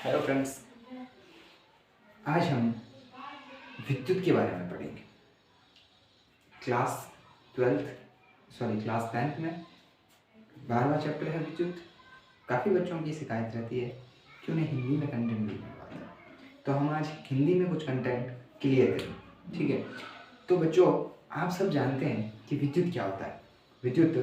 Hello friends, आज हम विद्युत के बारे में पढ़ेंगे। क्लास 10th में 12वां चैप्टर है विद्युत। काफ़ी बच्चों की शिकायत रहती है कि उन्हें हिंदी में कंटेंट नहीं मिल पाता, तो हम आज हिंदी में कुछ कंटेंट क्लियर करेंगे। ठीक है, तो बच्चों आप सब जानते हैं कि विद्युत क्या होता है। विद्युत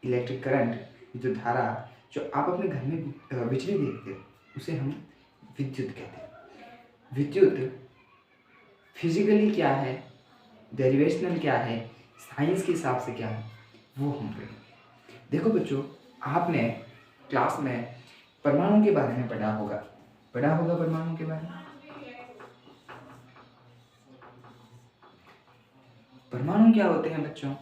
इलेक्ट्रिक करंट, विद्युत धारा जो आप अपने घर में बिजली देखते हैं उसे हम विद्युत कहते हैं। विद्युत फिजिकली क्या है, डेरिवेशनल क्या है, साइंस के हिसाब से क्या है, वो हम पढ़ेंगे। देखो बच्चों, आपने क्लास में परमाणु के बारे में पढ़ा होगा परमाणु के बारे में। परमाणु क्या होते हैं बच्चों?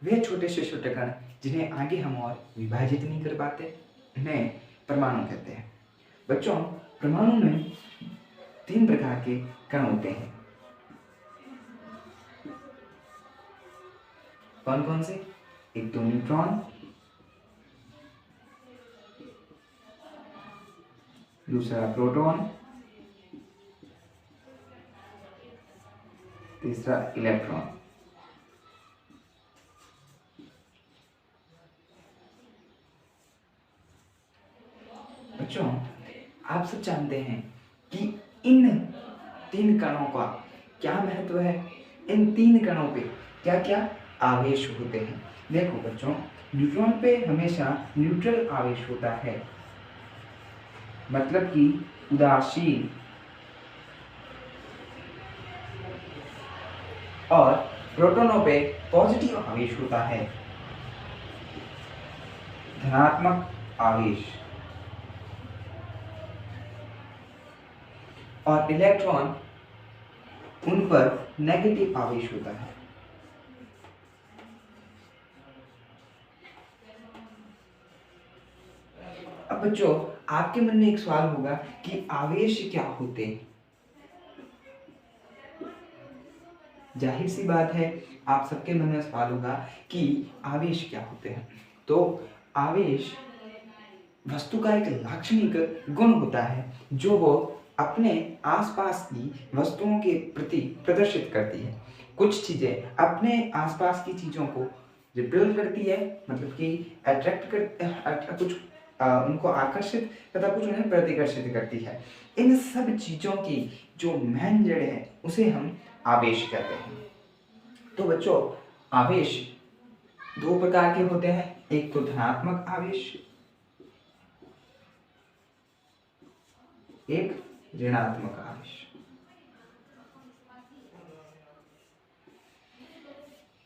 वे छोटे से छोटे कण जिन्हें आगे हम और विभाजित नहीं कर पाते, इन्हें परमाणु कहते हैं। बच्चों, परमाणु में 3 प्रकार के कण होते हैं। कौन कौन से? एक तो न्यूट्रॉन, दूसरा प्रोटॉन, तीसरा इलेक्ट्रॉन। बच्चों, आप सब जानते हैं कि इन 3 कणों का क्या महत्व है। इन 3 कणों पे क्या क्या आवेश होते हैं। देखो बच्चों, न्यूट्रॉन पे हमेशा न्यूट्रल आवेश होता है, मतलब कि उदासीन, और प्रोटॉनों पे पॉजिटिव आवेश होता है, धनात्मक आवेश। और इलेक्ट्रॉन, उन पर नेगेटिव आवेश होता है। अब बच्चों, आपके मन में एक सवाल होगा कि आवेश क्या होते हैं। जाहिर सी बात है, आप सबके मन में सवाल होगा कि आवेश क्या होते हैं। तो आवेश वस्तु का एक लाक्षणिक गुण होता है जो वो अपने आसपास की वस्तुओं के प्रति प्रदर्शित करती है। कुछ चीजें अपने आसपास की चीजों को रिपेल करती है, मतलब कि अट्रैक्ट कर कुछ उनको आकर्षित तथा कुछ उन्हें प्रतिकर्षित करती है। इन सब चीजों की जो मेन जड़ है उसे हम आवेश कहते हैं। तो बच्चों, आवेश 2 प्रकार के होते हैं, एक तो धनात्मक आवेश, एक ऋणात्मक आवेश।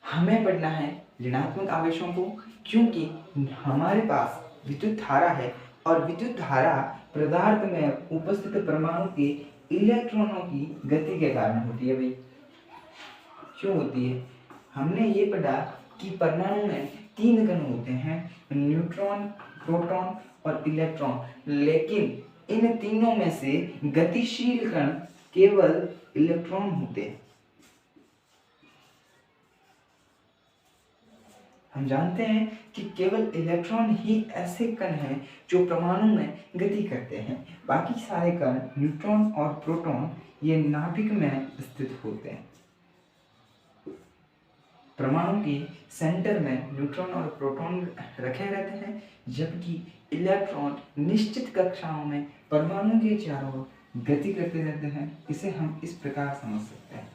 हमें पढ़ना है ऋणात्मक आवेशों को, क्योंकि हमारे पास विद्युत धारा है और विद्युत धारा पदार्थ में उपस्थित परमाणु के इलेक्ट्रॉनों की गति के कारण होती है। भाई क्यों होती है? हमने ये पढ़ा कि परमाणु में 3 कण होते हैं, न्यूट्रॉन, प्रोटॉन और इलेक्ट्रॉन, लेकिन इन तीनों में से गतिशील कण केवल इलेक्ट्रॉन होते हैं। हम जानते हैं कि केवल इलेक्ट्रॉन ही ऐसे कण हैं जो परमाणु में गति करते हैं। बाकी सारे कण, न्यूट्रॉन और प्रोटॉन, ये नाभिक में स्थित होते हैं। परमाणु के सेंटर में न्यूट्रॉन और प्रोटॉन रखे रहते हैं, जबकि इलेक्ट्रॉन निश्चित कक्षाओं में परमाणु के चारों ओर गति करते रहते हैं। इसे हम इस प्रकार समझ सकते हैं।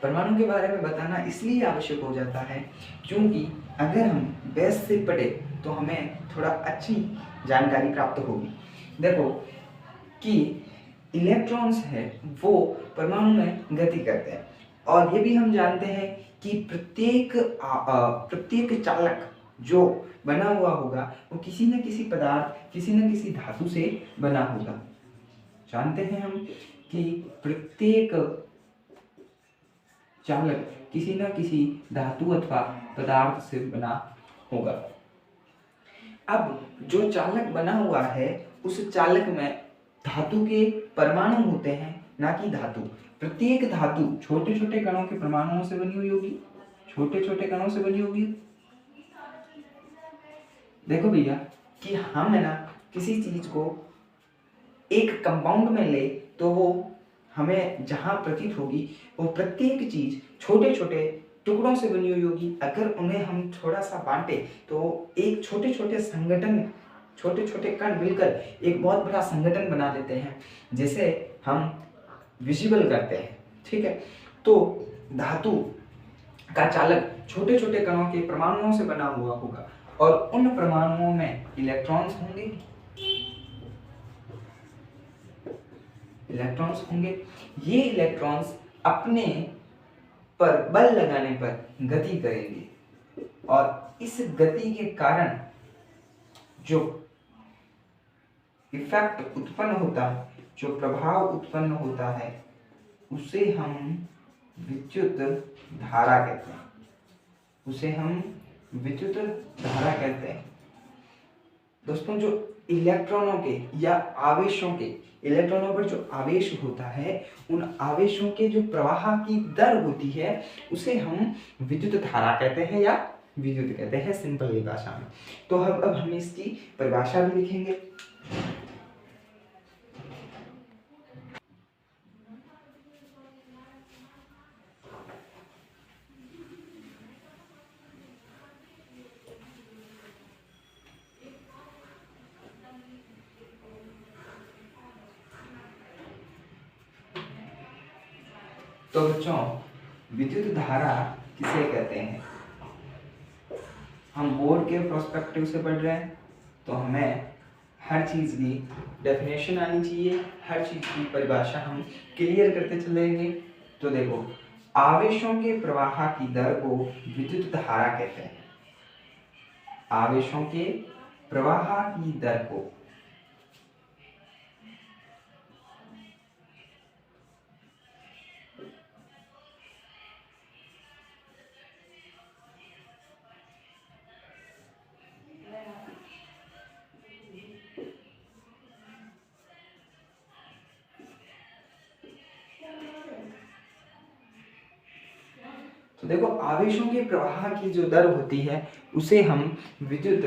परमाणु के बारे में बताना इसलिए आवश्यक हो जाता है क्योंकि अगर हम बेस से पढ़े तो हमें थोड़ा अच्छी जानकारी प्राप्त होगी। देखो कि इलेक्ट्रॉन्स है वो परमाणु में गति करते हैं, और ये भी हम जानते हैं कि प्रत्येक चालक जो बना हुआ होगा वो किसी न किसी पदार्थ, किसी न किसी धातु से बना होगा। जानते हैं हम कि प्रत्येक चालक किसी न किसी धातु अथवा पदार्थ से बना होगा। अब जो चालक बना हुआ है उस चालक में धातु के परमाणु होते हैं, ना कि धातु। प्रत्येक धातु छोटे छोटे कणों के परमाणुओं से बनी हुई होगी, छोटे छोटे कणों से बनी होगी। देखो भैया कि हम है ना किसी चीज को एक कंपाउंड में ले तो वो हमें जहां प्रतीत होगी वो प्रत्येक चीज छोटे छोटे टुकड़ों से बनी हुई होगी। अगर उन्हें हम थोड़ा सा बांटे तो एक छोटे छोटे संगठन, छोटे छोटे कण मिलकर एक बहुत बड़ा संगठन बना देते हैं, जिसे हम विजिबल करते हैं। ठीक है, तो धातु का चालक छोटे छोटे कणों के परमाणुओं से बना हुआ होगा और उन परमाणुओं में इलेक्ट्रॉन्स होंगे, इलेक्ट्रॉन्स होंगे। ये इलेक्ट्रॉन्स अपने पर बल लगाने पर गति करेंगे और इस गति के कारण जो इफेक्ट उत्पन्न होता है, जो प्रभाव उत्पन्न होता है, उसे हम विद्युत धारा कहते हैं। उसे हम विद्युत धारा कहते हैं। दोस्तों जो इलेक्ट्रॉनों के या आवेशों के, इलेक्ट्रॉनों पर जो आवेश होता है, उन आवेशों के जो प्रवाह की दर होती है उसे हम विद्युत धारा कहते हैं या विद्युत कहते हैं सिंपल भाषा में। तो अब हम इसकी परिभाषा भी लिखेंगे। तो बच्चों विद्युत धारा किसे कहते हैं? हम बोर्ड के प्रोस्पेक्टिव से पढ़ रहे हैं तो हमें हर चीज की डेफिनेशन आनी चाहिए, हर चीज की परिभाषा हम क्लियर करते चलेंगे। तो देखो, आवेशों के प्रवाह की दर को विद्युत धारा कहते हैं। आवेशों के प्रवाह की दर को तो देखो, आवेशों के प्रवाह की जो दर होती है उसे हम विद्युत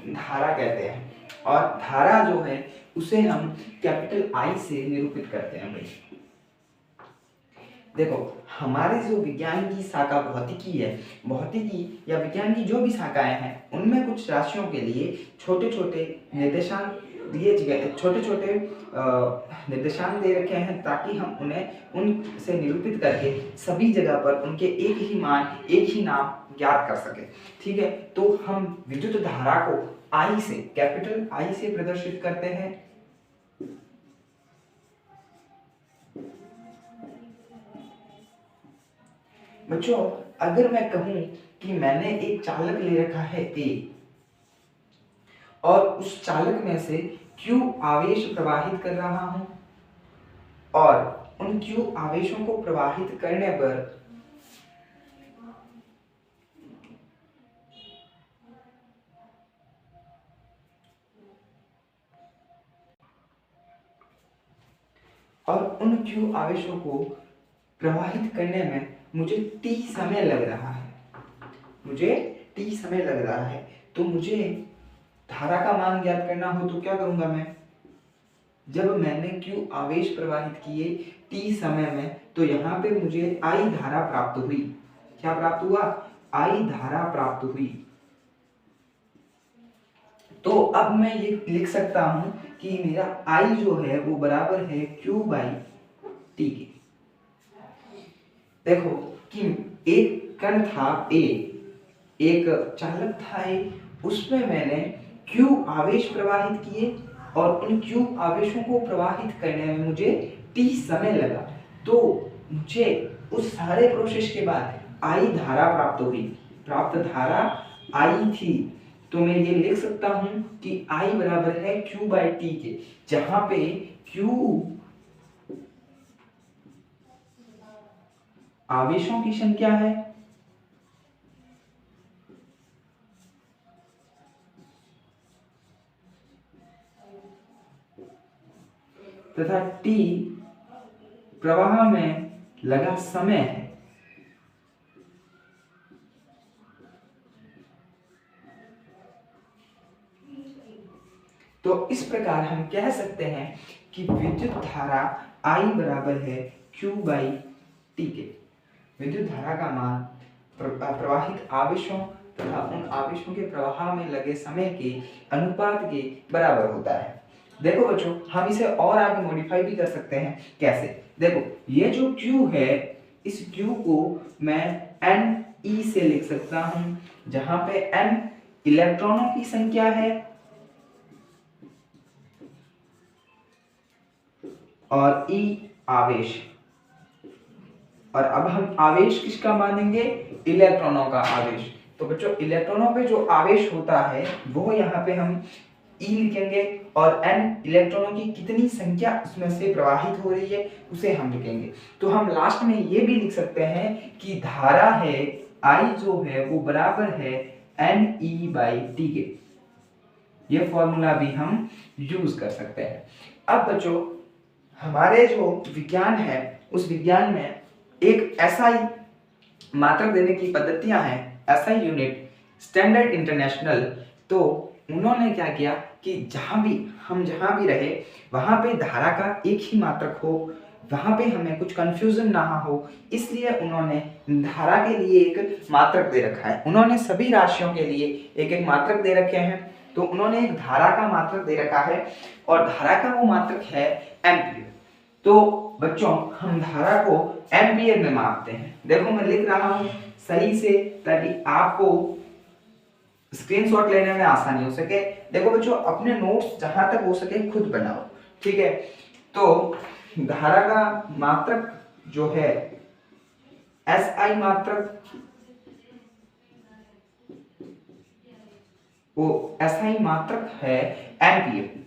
धारा कहते हैं और धारा जो है उसे हम कैपिटल आई से निरूपित करते हैं भाई। देखो, हमारे जो विज्ञान की शाखा भौतिकी है, भौतिकी या विज्ञान की जो भी शाखाएं हैं उनमें कुछ राशियों के लिए छोटे छोटे निर्देशांक दिए गए, छोटे छोटे निर्देशांक दे रखे हैं ताकि हम उन्हें उनसे निरूपित करके सभी जगह पर उनके एक ही मान, एक ही नाम ज्ञात कर सके। ठीक है, तो हम विद्युत धारा को आई से, कैपिटल आई से प्रदर्शित करते हैं। बच्चों अगर मैं कहूं कि मैंने एक चालक ले रखा है ए और उस चालक में से Q आवेश प्रवाहित कर रहा हूं और उन Q आवेशों को प्रवाहित करने पर Q आवेशों को प्रवाहित करने में मुझे T समय लग रहा है, मुझे T समय लग रहा है। तो मुझे धारा का मान ज्ञात करना हो तो क्या करूंगा मैं? जब मैंने Q आवेश प्रवाहित किए T समय में तो यहाँ पे मुझे I धारा प्राप्त हुई। क्या प्राप्त हुआ? I धारा प्राप्त हुई। तो अब मैं ये लिख सकता हूं कि मेरा I जो है वो बराबर है Q बाई T के। देखो कि एक कण था A, एक चालक था A, उसमें मैंने Q आवेश प्रवाहित किए और उन Q आवेशों को प्रवाहित करने में मुझे T समय लगा। तो मुझे उस सारे प्रोसेस के बाद I धारा प्राप्त हुई। प्राप्त धारा I थी। तो मैं ये लिख सकता हूं कि I बराबर है Q बाई T के, जहां पे Q आवेशों की संख्या है तथा T प्रवाह में लगा समय है। तो इस प्रकार हम कह सकते हैं कि विद्युत धारा I बराबर है Q बाई टी के। विद्युत धारा का मान प्रवाहित आवेशों तथा उन आवेशों के प्रवाह में लगे समय के अनुपात के बराबर होता है। देखो बच्चों, हम इसे और आगे मॉडिफाई भी कर सकते हैं। कैसे? देखो, ये जो Q है, इस Q को मैं Ne से लिख सकता हूं, जहां पे N इलेक्ट्रॉनों की संख्या है और E आवेश। और अब हम आवेश किसका मानेंगे? इलेक्ट्रॉनों का आवेश। तो बच्चों, इलेक्ट्रॉनों पे जो आवेश होता है वो यहाँ पे हम E लिखेंगे और N इलेक्ट्रॉनों की कितनी संख्या उसमें से प्रवाहित हो रही है उसे हम लिखेंगे। तो हम लास्ट में ये भी लिख सकते हैं कि धारा है I जो है वो बराबर है Ne बाई टी के। ये फॉर्मूला भी हम यूज कर सकते हैं। अब बच्चों, हमारे जो विज्ञान है उस विज्ञान में एक SI मात्रक देने की पद्धतियां हैं, SI यूनिट, स्टैंडर्ड इंटरनेशनल। तो उन्होंने क्या किया कि जहां भी रहे वहां पे धारा का एक ही मात्रक हो, वहां पे हमें कुछ कंफ्यूजन ना हो, इसलिए उन्होंने धारा के लिए एक मात्रक दे रखा है। उन्होंने सभी राशियों के लिए एक एक मात्रक दे रखे हैं। तो उन्होंने एक धारा का मात्रक दे रखा है और धारा का वो मात्रक है एम्पीयर। तो बच्चों, हम धारा को एम्पीयर में मापते हैं। देखो, मैं लिख रहा हूं सही से ताकि आपको स्क्रीनशॉट लेने में आसानी हो सके। देखो बच्चों, अपने नोट्स जहां तक हो सके खुद बनाओ, ठीक है? तो धारा का मात्रक जो है SI मात्रक, वो SI मात्रक है एम्पीयर।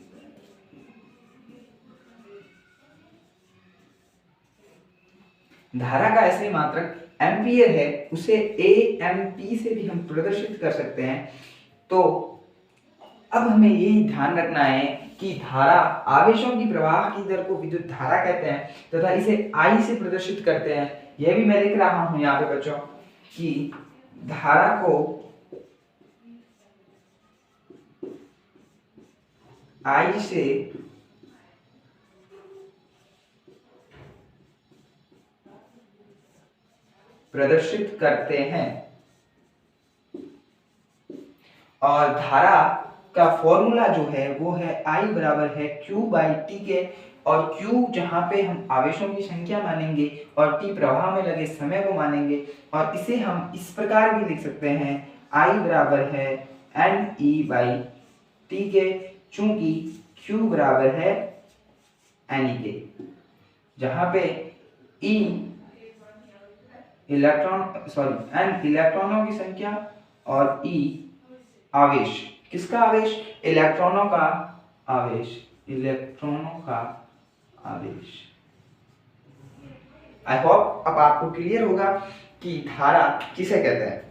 धारा का SI मात्रक एम्पीयर है, उसे AMP से भी हम प्रदर्शित कर सकते हैं। तो अब हमें यही ध्यान रखना है कि धारा, आवेशों की प्रवाह की दर को विद्युत धारा कहते हैं तथा इसे I से प्रदर्शित करते हैं। यह भी मैं लिख रहा हूं यहाँ पे बच्चों कि धारा को I से प्रदर्शित करते हैं और धारा का फॉर्मूला जो है वो है I बराबर है Q बाई टी के। और Q जहां पे हम आवेशों की संख्या मानेंगे और T प्रवाह में लगे समय को मानेंगे। और इसे हम इस प्रकार भी लिख सकते हैं, I बराबर है Ne बाई टी के, चूंकि Q बराबर है Ne के, जहां पे E N इलेक्ट्रॉनों की संख्या और E आवेश। किसका आवेश? इलेक्ट्रॉनों का आवेश। इलेक्ट्रॉनों का आवेश। आई होप अब आपको क्लियर होगा कि धारा किसे कहते हैं।